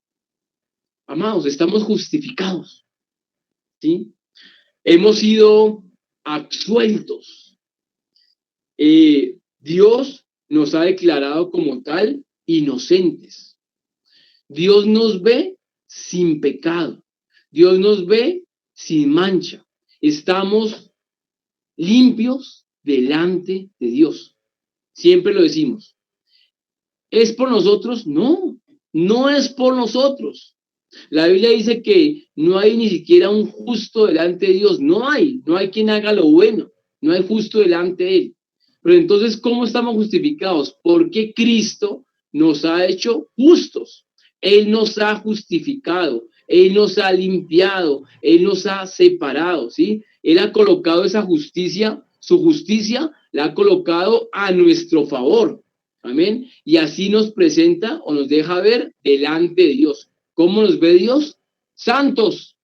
Amados, estamos justificados. ¿Sí? Hemos sido absueltos. Dios nos ha declarado como tal inocentes. Dios nos ve sin pecado. Dios nos ve sin mancha. Estamos limpios delante de Dios. Siempre lo decimos. ¿Es por nosotros? No, no es por nosotros. La Biblia dice que no hay ni siquiera un justo delante de Dios. No hay quien haga lo bueno. No hay justo delante de Él. Pero entonces, ¿cómo estamos justificados? Porque Cristo nos ha hecho justos. Él nos ha justificado. Él nos ha limpiado. Él nos ha separado, ¿sí? Él ha colocado esa justicia, su justicia la ha colocado a nuestro favor. Amén. Y así nos presenta o nos deja ver delante de Dios. ¿Cómo nos ve Dios? Santos.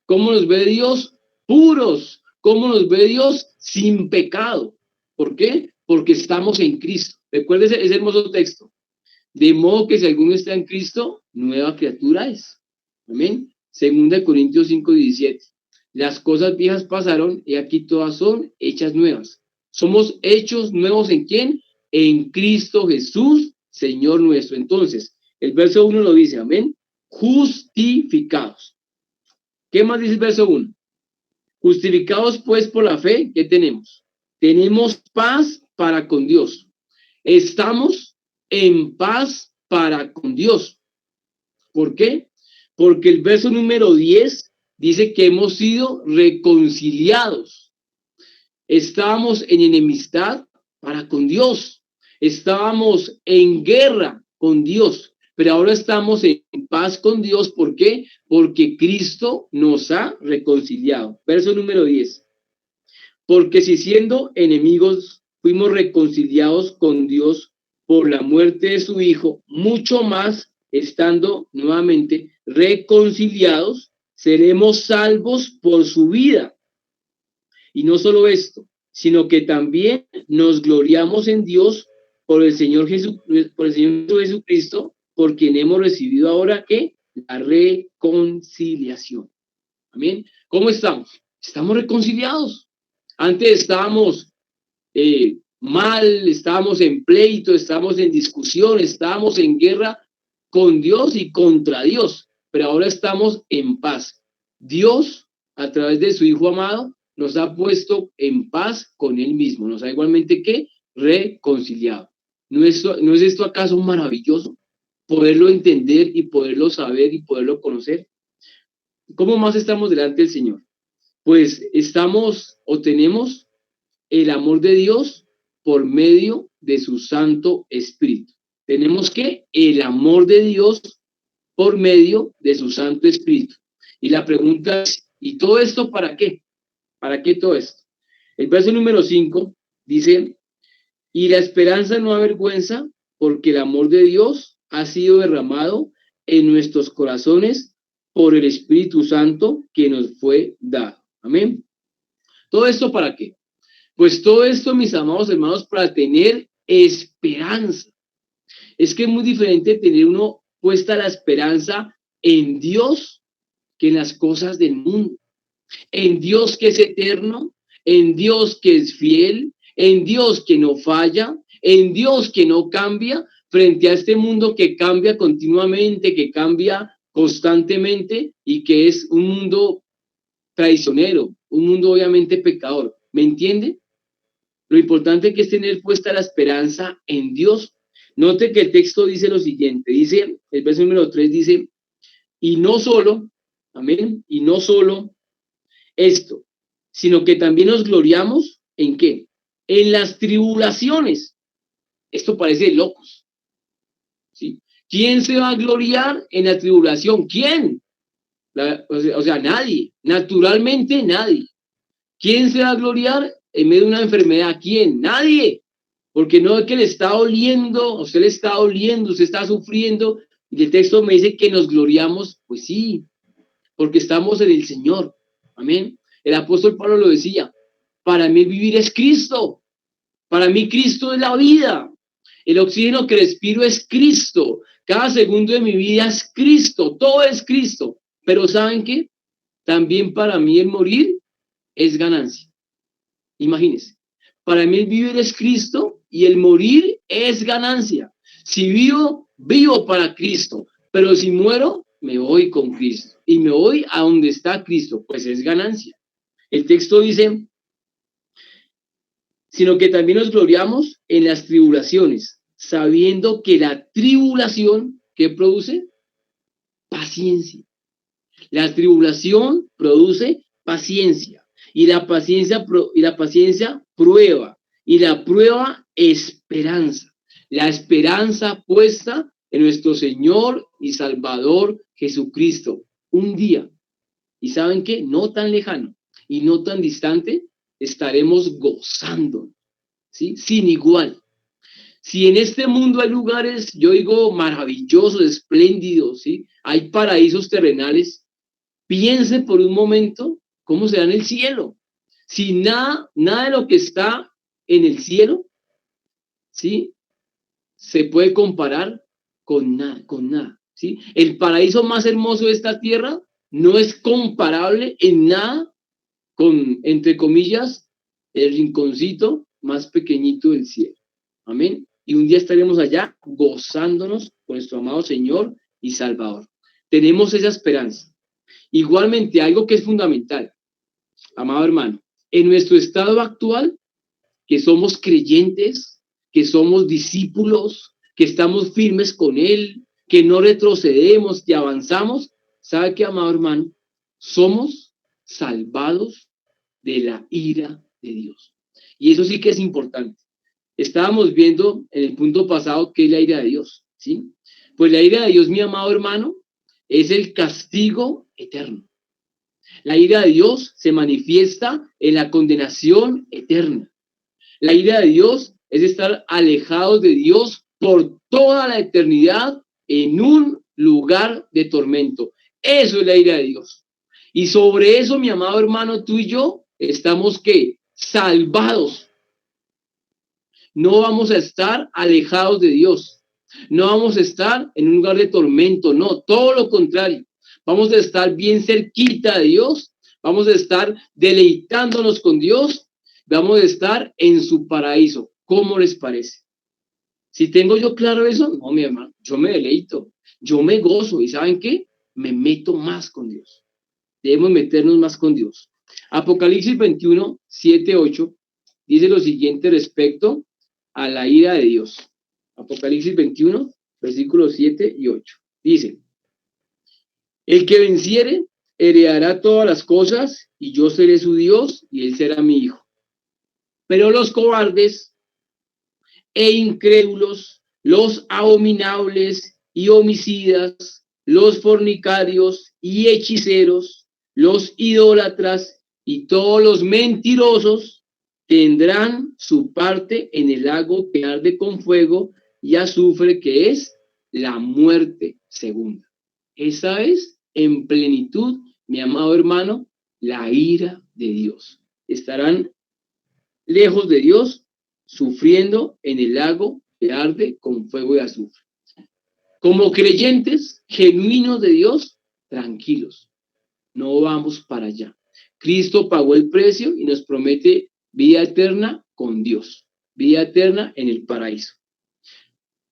¿Cómo nos ve Dios? Puros. ¿Cómo nos ve Dios? Sin pecado. ¿Por qué? Porque estamos en Cristo. Recuerden ese hermoso texto. De modo que si alguno está en Cristo, nueva criatura es. Amén. 2 Corintios 5:17. Las cosas viejas pasaron y aquí todas son hechas nuevas. Somos hechos nuevos ¿en quién? En Cristo Jesús, Señor nuestro. Entonces, el verso 1 lo dice, amén. Justificados. ¿Qué más dice el verso 1? Justificados pues por la fe, ¿qué tenemos? Tenemos paz para con Dios. Estamos en paz para con Dios. ¿Por qué? Porque el verso número 10 dice que hemos sido reconciliados. Estábamos en enemistad para con Dios. Estábamos en guerra con Dios. Pero ahora estamos en paz con Dios. ¿Por qué? Porque Cristo nos ha reconciliado. Verso número 10. Porque si siendo enemigos fuimos reconciliados con Dios por la muerte de su Hijo, mucho más estando nuevamente reconciliados, seremos salvos por su vida. Y no solo esto, sino que también nos gloriamos en Dios por el Señor Jesucristo, por quien hemos recibido ahora que la reconciliación. Amén. ¿Cómo estamos? Estamos reconciliados. Antes estábamos mal, estábamos en pleito, estábamos en discusión, estábamos en guerra con Dios y contra Dios, pero ahora estamos en paz. Dios, a través de su Hijo amado, nos ha puesto en paz con Él mismo, nos ha igualmente que reconciliado. ¿No es esto acaso maravilloso? Poderlo entender y poderlo saber y poderlo conocer. ¿Cómo más estamos delante del Señor? Pues estamos o tenemos el amor de Dios por medio de su Santo Espíritu. Tenemos que el amor de Dios por medio de su Santo Espíritu. Y la pregunta es, ¿y todo esto para qué? ¿Para qué todo esto? El verso número 5 dice, y la esperanza no avergüenza, porque el amor de Dios ha sido derramado en nuestros corazones por el Espíritu Santo que nos fue dado. Amén. ¿Todo esto para qué? Pues todo esto, mis amados hermanos, para tener esperanza. Es que es muy diferente tener uno puesta la esperanza en Dios que en las cosas del mundo. En Dios que es eterno, en Dios que es fiel, en Dios que no falla, en Dios que no cambia, frente a este mundo que cambia continuamente, que cambia constantemente y que es un mundo traicionero, un mundo obviamente pecador. ¿Me entiende? Lo importante que es tener puesta la esperanza en Dios. Note que el texto dice lo siguiente, dice, el verso número 3 dice, y no solo, amén, y no solo esto, sino que también nos gloriamos en ¿qué? En las tribulaciones. Esto parece de locos, ¿sí? ¿Quién se va a gloriar en la tribulación? ¿Quién? O sea, nadie, naturalmente nadie. ¿Quién se va a gloriar en medio de una enfermedad? ¿Quién? Nadie. Porque no es que le está doliendo, usted le está doliendo, usted está sufriendo, y el texto me dice que nos gloriamos, pues sí, porque estamos en el Señor. Amén. El apóstol Pablo lo decía, para mí vivir es Cristo, para mí Cristo es la vida, el oxígeno que respiro es Cristo, cada segundo de mi vida es Cristo, todo es Cristo, pero ¿saben qué? También para mí el morir es ganancia. Imagínense, para mí el vivir es Cristo y el morir es ganancia. Si vivo, vivo para Cristo, pero si muero, me voy con Cristo y me voy a donde está Cristo, pues es ganancia. El texto dice, sino que también nos gloriamos en las tribulaciones, sabiendo que la tribulación, ¿qué produce? Paciencia. La tribulación produce paciencia y la paciencia prueba y la prueba esperanza. La esperanza puesta en nuestro Señor y Salvador Jesucristo. Un día, y ¿saben qué? No tan lejano y no tan distante, estaremos gozando, ¿sí? Sin igual. Si en este mundo hay lugares, yo digo, maravillosos, espléndidos, ¿sí? Hay paraísos terrenales. Piense por un momento cómo será en el cielo. Si nada de lo que está en el cielo, ¿sí? Se puede comparar con nada, ¿sí? El paraíso más hermoso de esta tierra no es comparable en nada con, entre comillas, el rinconcito más pequeñito del cielo. Amén. Y un día estaremos allá gozándonos con nuestro amado Señor y Salvador. Tenemos esa esperanza. Igualmente, algo que es fundamental, amado hermano, en nuestro estado actual, que somos creyentes, que somos discípulos, que estamos firmes con Él, que no retrocedemos, que avanzamos, ¿sabe qué, amado hermano? Somos salvados de la ira de Dios. Y eso sí que es importante. Estábamos viendo en el punto pasado qué es la ira de Dios, ¿sí? Pues la ira de Dios, mi amado hermano, es el castigo eterno. La ira de Dios se manifiesta en la condenación eterna. La ira de Dios es estar alejados de Dios por toda la eternidad en un lugar de tormento. Eso es la ira de Dios. Y sobre eso, mi amado hermano, tú y yo estamos ¿qué? Salvados. No vamos a estar alejados de Dios. No vamos a estar en un lugar de tormento, no, todo lo contrario. Vamos a estar bien cerquita de Dios, vamos a estar deleitándonos con Dios, vamos a estar en su paraíso. ¿Cómo les parece? Si tengo yo claro eso, no, mi hermano, yo me deleito, yo me gozo y ¿saben qué? Me meto más con Dios. Debemos meternos más con Dios. Apocalipsis 21, 7, 8 dice lo siguiente respecto a la ira de Dios. Apocalipsis 21, versículos 7 y 8. Dice, el que venciere heredará todas las cosas y yo seré su Dios y él será mi hijo. Pero los cobardes e incrédulos, los abominables y homicidas, los fornicarios y hechiceros, los idólatras y todos los mentirosos tendrán su parte en el lago que arde con fuego y azufre, que es la muerte segunda. Esa es en plenitud, mi amado hermano, la ira de Dios. Estarán lejos de Dios, sufriendo en el lago que arde con fuego y azufre. Como creyentes genuinos de Dios, tranquilos, no vamos para allá. Cristo pagó el precio y nos promete vida eterna con Dios, vida eterna en el paraíso.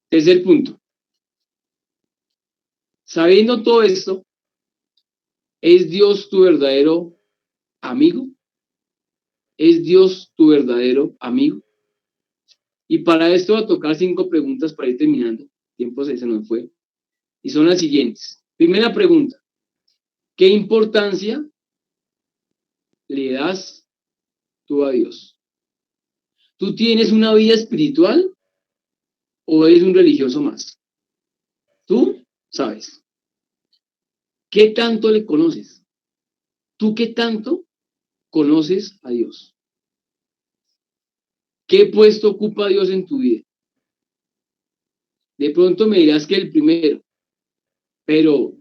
Tercer punto. Sabiendo todo esto, ¿es Dios tu verdadero amigo? ¿Es Dios tu verdadero amigo? Y para esto voy a tocar 5 preguntas para ir terminando. El tiempo se nos fue. Y son las siguientes. Primera pregunta. ¿Qué importancia le das tú a Dios? ¿Tú tienes una vida espiritual o eres un religioso más? Tú sabes. ¿Qué tanto le conoces? ¿Tú qué tanto conoces a Dios? ¿Qué puesto ocupa Dios en tu vida? De pronto me dirás que el primero, pero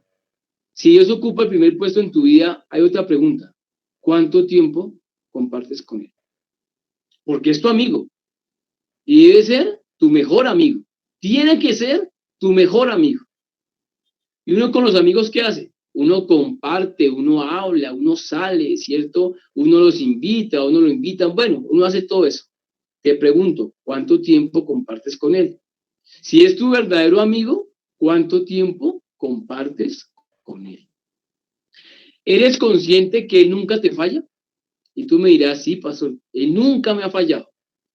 si Dios ocupa el primer puesto en tu vida, hay otra pregunta. ¿Cuánto tiempo compartes con Él? Porque es tu amigo y debe ser tu mejor amigo. Tiene que ser tu mejor amigo. ¿Y uno con los amigos qué hace? Uno comparte, uno habla, uno sale, ¿cierto? Uno los invita, uno lo invita. Bueno, uno hace todo eso. Te pregunto, ¿cuánto tiempo compartes con Él? Si es tu verdadero amigo, ¿cuánto tiempo compartes con Él? ¿Eres consciente que Él nunca te falla? Y tú me dirás, sí, pastor, Él nunca me ha fallado.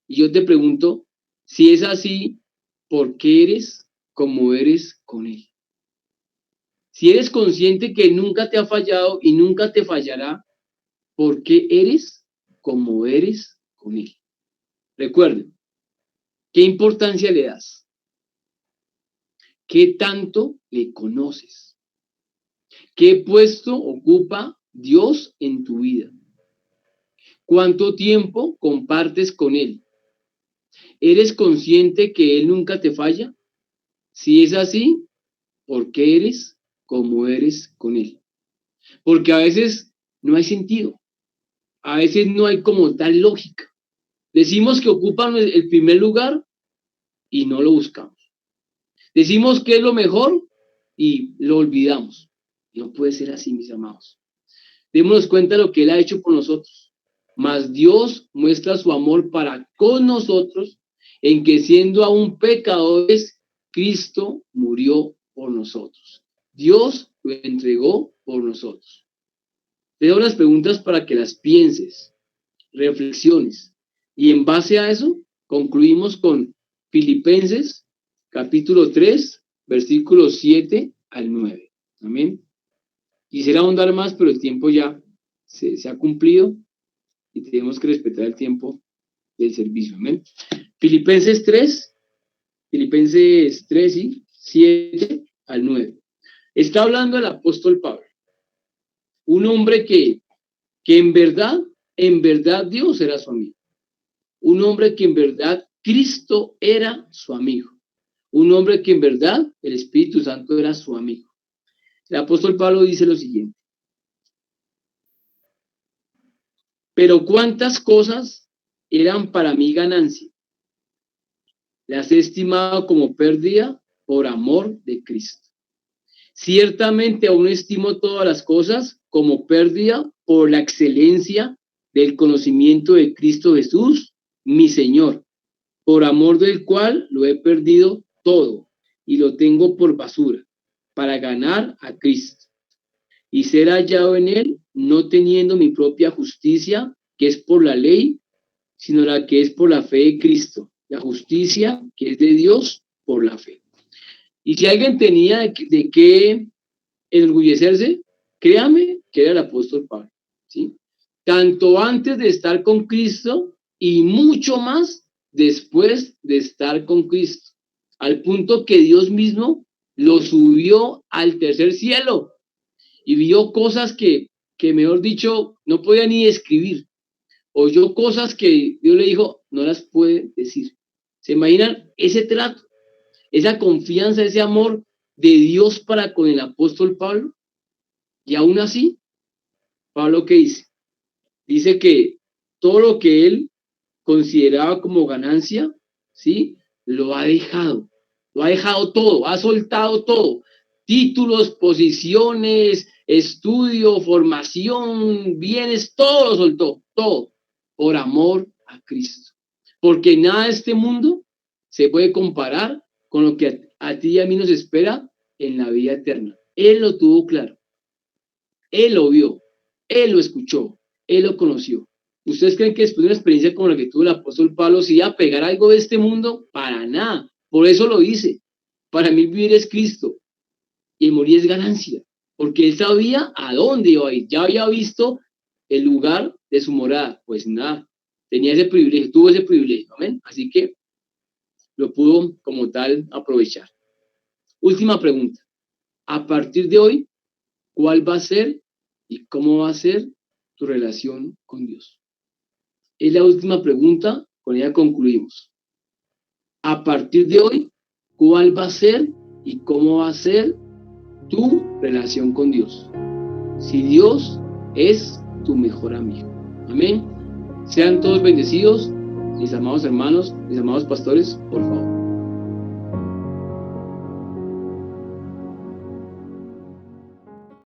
Y yo te pregunto, si es así, ¿por qué eres como eres con Él? Si eres consciente que Él nunca te ha fallado y nunca te fallará, ¿por qué eres como eres con Él? Recuerden, ¿qué importancia le das? ¿Qué tanto le conoces? ¿Qué puesto ocupa Dios en tu vida? ¿Cuánto tiempo compartes con Él? ¿Eres consciente que Él nunca te falla? Si es así, ¿por qué eres como eres con Él? Porque a veces no hay sentido, a veces no hay como tal lógica. Decimos que ocupan el primer lugar y no lo buscamos. Decimos que es lo mejor y lo olvidamos. No puede ser así, mis amados. Démonos cuenta de lo que Él ha hecho por nosotros. Mas Dios muestra su amor para con nosotros en que siendo aún pecadores, Cristo murió por nosotros. Dios lo entregó por nosotros. Te doy unas preguntas para que las pienses, reflexiones. Y en base a eso, concluimos con Filipenses, capítulo 3, versículos 7 al 9. Amén. Quisiera ahondar más, pero el tiempo ya se ha cumplido y tenemos que respetar el tiempo del servicio. Amén. Filipenses 3, ¿sí? 7 al 9. Está hablando el apóstol Pablo, un hombre que en verdad Dios era su amigo. Un hombre que en verdad Cristo era su amigo. Un hombre que en verdad el Espíritu Santo era su amigo. El apóstol Pablo dice lo siguiente. Pero cuántas cosas eran para mí ganancia. Las he estimado como pérdida por amor de Cristo. Ciertamente aún estimo todas las cosas como pérdida por la excelencia del conocimiento de Cristo Jesús, mi Señor, por amor del cual lo he perdido todo y lo tengo por basura, para ganar a Cristo y ser hallado en él, no teniendo mi propia justicia, que es por la ley, sino la que es por la fe de Cristo, la justicia que es de Dios por la fe. Y si alguien tenía de qué enorgullecerse, créame que era el apóstol Pablo, ¿sí? Tanto antes de estar con Cristo y mucho más después de estar con Cristo, al punto que Dios mismo lo subió al tercer cielo y vio cosas que mejor dicho, no podía ni escribir. Oyó cosas que Dios le dijo, no las puede decir. ¿Se imaginan ese trato, esa confianza, ese amor de Dios para con el apóstol Pablo? Y aún así, Pablo, ¿qué dice? Dice que todo lo que él consideraba como ganancia, ¿sí? Lo ha dejado todo, ha soltado todo. Títulos, posiciones, estudio, formación, bienes, todo lo soltó, todo, por amor a Cristo. Porque nada de este mundo se puede comparar con lo que a ti y a mí nos espera en la vida eterna. Él lo tuvo claro, él lo vio, él lo escuchó, él lo conoció. ¿Ustedes creen que después de una experiencia como la que tuvo el apóstol Pablo, se iba a pegar algo de este mundo? Para nada. Por eso lo dice. Para mí vivir es Cristo y morir es ganancia. Porque él sabía a dónde iba a ir. Ya había visto el lugar de su morada. Pues nada, tenía ese privilegio, tuvo ese privilegio. Amén. Así que lo pudo como tal aprovechar. Última pregunta. A partir de hoy, ¿cuál va a ser y cómo va a ser tu relación con Dios? Es la última pregunta, con ella concluimos. A partir de hoy, ¿cuál va a ser y cómo va a ser tu relación con Dios? Si Dios es tu mejor amigo. Amén. Sean todos bendecidos, mis amados hermanos, mis amados pastores, por favor.